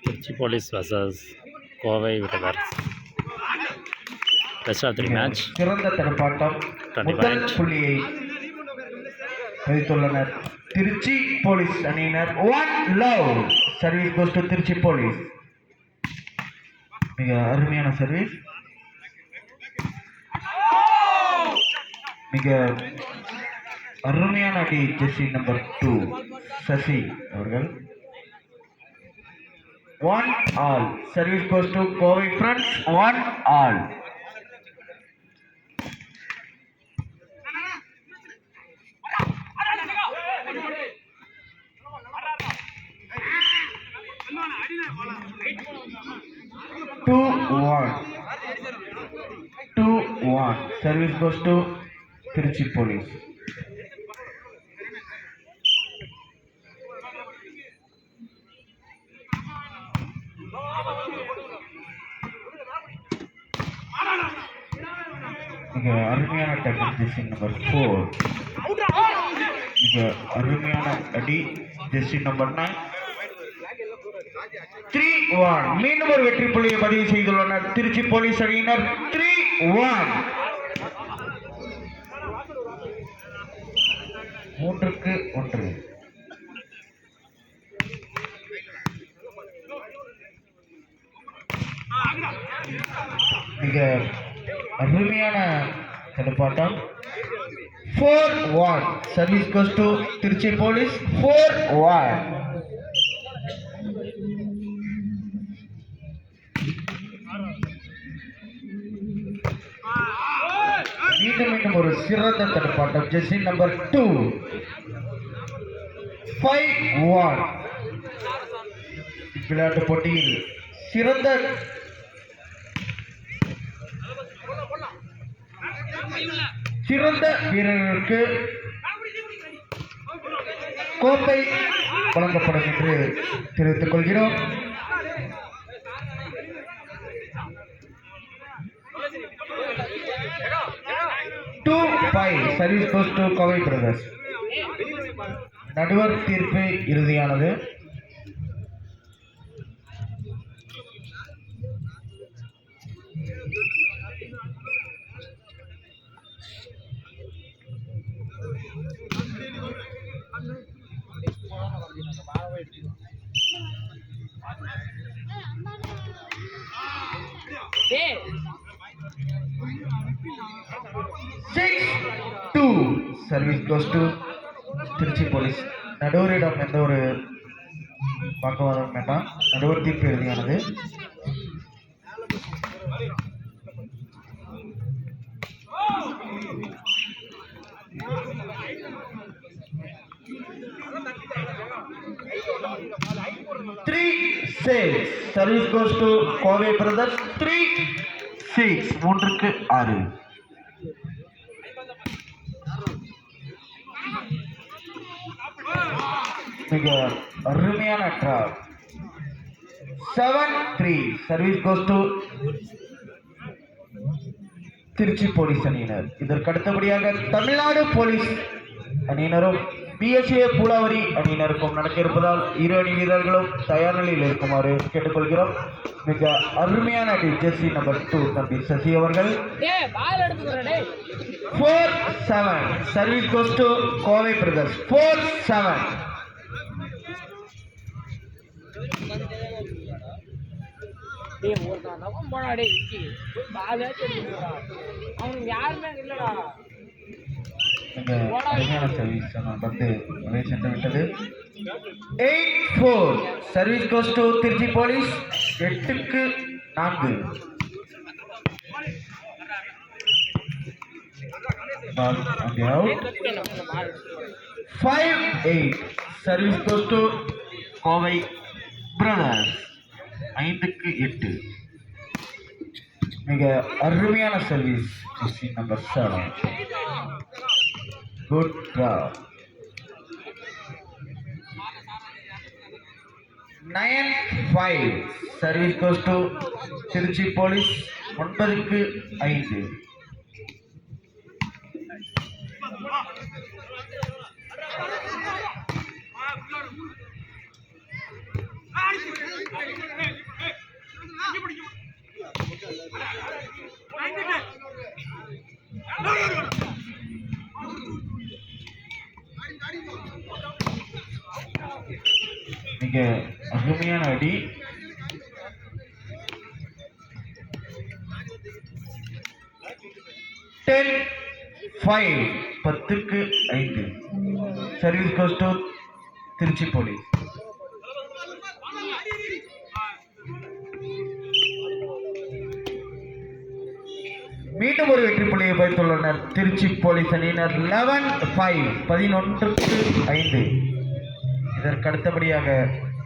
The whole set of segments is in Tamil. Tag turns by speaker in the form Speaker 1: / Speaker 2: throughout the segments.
Speaker 1: திருச்சி போலீஸ் வர்சஸ் கோவை விட்டகர்ஸ். Best of three match.
Speaker 2: சிறந்த தடுப்பாட்டம். முதல் புள்ளியை வைத்துள்ளனர் திருச்சி போலீஸ் அணியினர். One love service goes to Trichy police. மிக அருமையான சர்வீஸ், மிக அருமையான அடி. ஜெர்சி நம்பர் 2 சசி அவர்கள். One all service goes to Kovai friends. One all. Two one. Service goes to Tiruchi Police. மிக அருமையான டேக்கிள் ஜெர்சி நம்பர் 4. மிக அருமையான அடி ஜெர்சி நம்பர் 9. 3-1. மீண்டும் ஒரு வெற்றி புள்ளியை பதிவு செய்துள்ளனர் திருச்சி போலீஸ் அணியினர். 3-1. 3-1. மிக அருமையான தடுப்பாட்டம். 4-1. Service goes to Trichy police. 4-1. மீண்டும் ஒரு சிறந்த தடுப்பாட்டம். Jersey number 2. 5-1. விளையாட்டு போட்டியில் சிறந்த வீரர்களுக்கு கோப்பை வழங்கப்படும் என்று தெரிவித்துக் கொள்கிறோம். Service goes to Kovai brothers. நடுவர் தீர்ப்பு இறுதியானது. Service goes to Trichy police. நடுவரிடம் எந்த ஒரு வாக்குவாதம் வேண்டாம். நடுவர் தீர்ப்பு இறுதியானது. Service goes to Kovai brothers. 3-6. 3-6. மிக அருமையான draw. 7-3. Service goes to Trichy police அணியினர். இதற்கு அடுத்தபடியாக தமிழ்நாடு போலீஸ் அணியினரும் பிஎஸ்ஏ பூலாவரி அணியினருக்கும் நடக்க இருப்பதால் இரு அணி வீரர்களும் தயார் நிலையில் இருக்குமாறு கேட்டுக்கொள்கிறோம். மிக அருமையான அடி ஜெர்சி நம்பர் 2 தம்பி சசி அவர்கள். 4-7. Service goes to Kovai brothers. 4-7. அருமையான சர்வீஸ் பந்து வரை சென்று விட்டது. 8-4. Service goes to Trichy police. 8-4. 5-8. Service goes to Kovai brothers. 5-8. மிக அருமையான service jersey number 7. Good draw. 9-5. Service goes to Trichy police. 9-5. மிக அருமையான அடி. டென் 5 10க்கு 5. Service goes to Trichy police. மீண்டும் ஒரு வெற்றி புள்ளியை வைத்துள்ளனர் திருச்சி போலீஸ் அணியினர். 11-5 11க்கு 5. இதற்கு அடுத்தபடியாக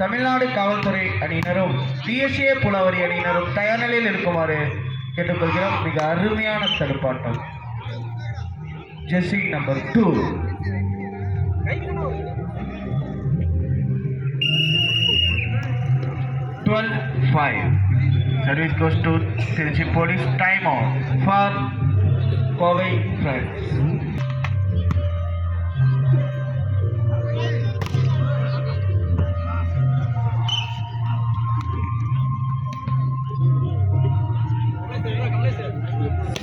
Speaker 2: தமிழ்நாடு காவல்துறை அணியினரும் பிஎஸ்ஏ புலவரி அணியினரும் தயார் நிலையில் இருக்குமாறு கேட்டுக்கொள்கிறோம். மிக அருமையான தடுப்பாட்டம். Jersey number 2. Service goes to Tiruchi Police. Time out for Kovai Friends.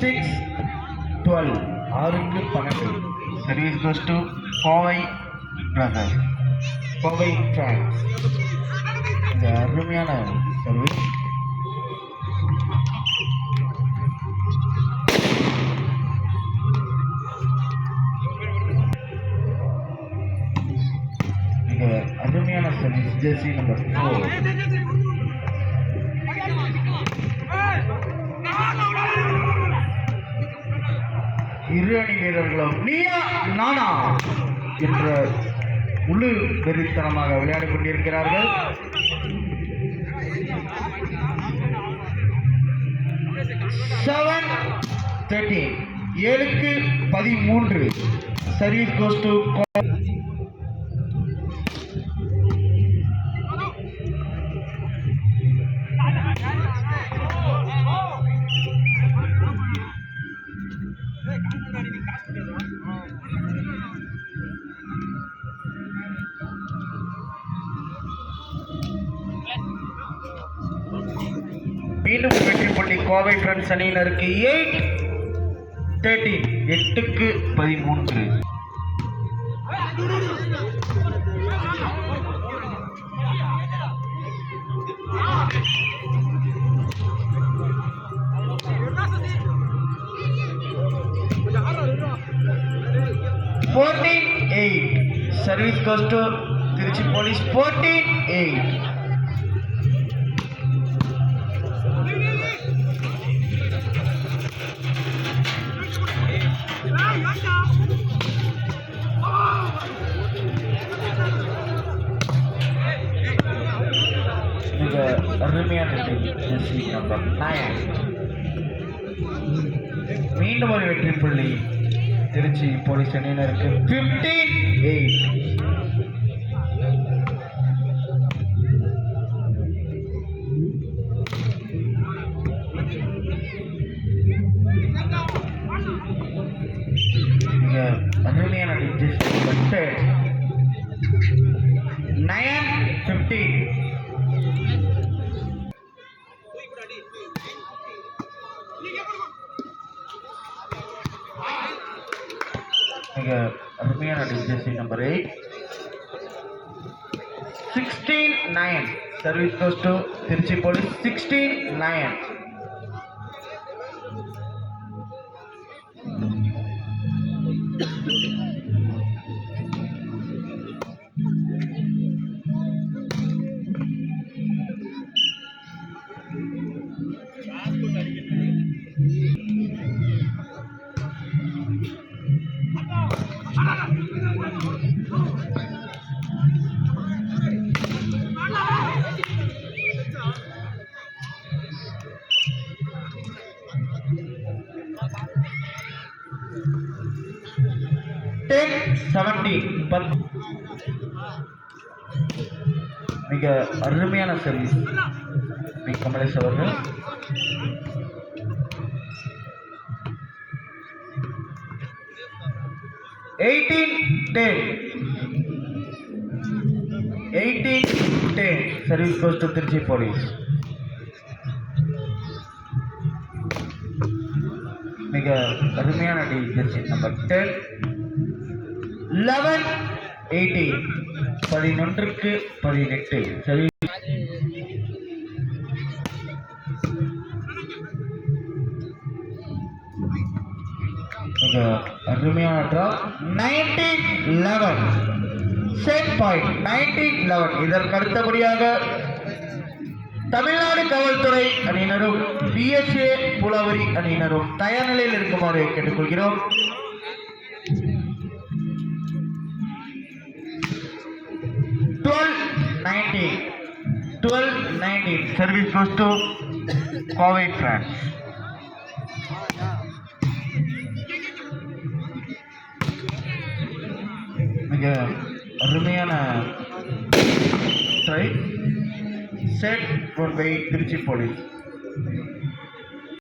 Speaker 2: Six 12 6-12. Service goes to Kovai Brothers. Kovai Friends. இந்த அருமையான சர்வீஸ். மிக அருமையான சர்வீஸ். Jersey number 4. இரு அணி வீரர்களும் நீயா நானா என்ற முழு வெறித்தனமாக விளையாடிக் கொண்டிருக்கிறார்கள். Seven 13 7-13. Service goes to மீண்டும் வெற்றி புள்ளி கோவை ஃப்ரெண்ட்ஸ் அணியினருக்கு. 8-13 8-13. Service goes to Tiruchi Police. 14-8. மிக அருமையான ஜெர்சி நம்பர் 9. மீண்டும் ஒரு வெற்றி புள்ளி திருச்சி போலீஸ் அணியினருக்கு. 15-8. மிக அருமையான ஜெர்சி நம்பர் 10. 9-15. மிக அருமையான jersey number 8. 16-9. Service goes to Trichy police. 16-9. மிக அருமையான சர்வீஸ் பி கமலேஷ் அவர்கள். Service goes to Tiruchi Police. மிக அருமையான ஜெர்சி நம்பர் 10. 11-18. 11க்கு 18. சரி, மிக அருமையான டிரா. 19-11 set point. 19-11. இதற்கு அடுத்தபடியாக தமிழ்நாடு காவல்துறை அணியினரும் பிஎஸ்ஏ புலவரி அணியினரும் தயார் நிலையில் இருக்குமாறு கேட்டுக்கொள்கிறோம். Service goes to Huawei France. மிக அருமையான try set one by Trichy police.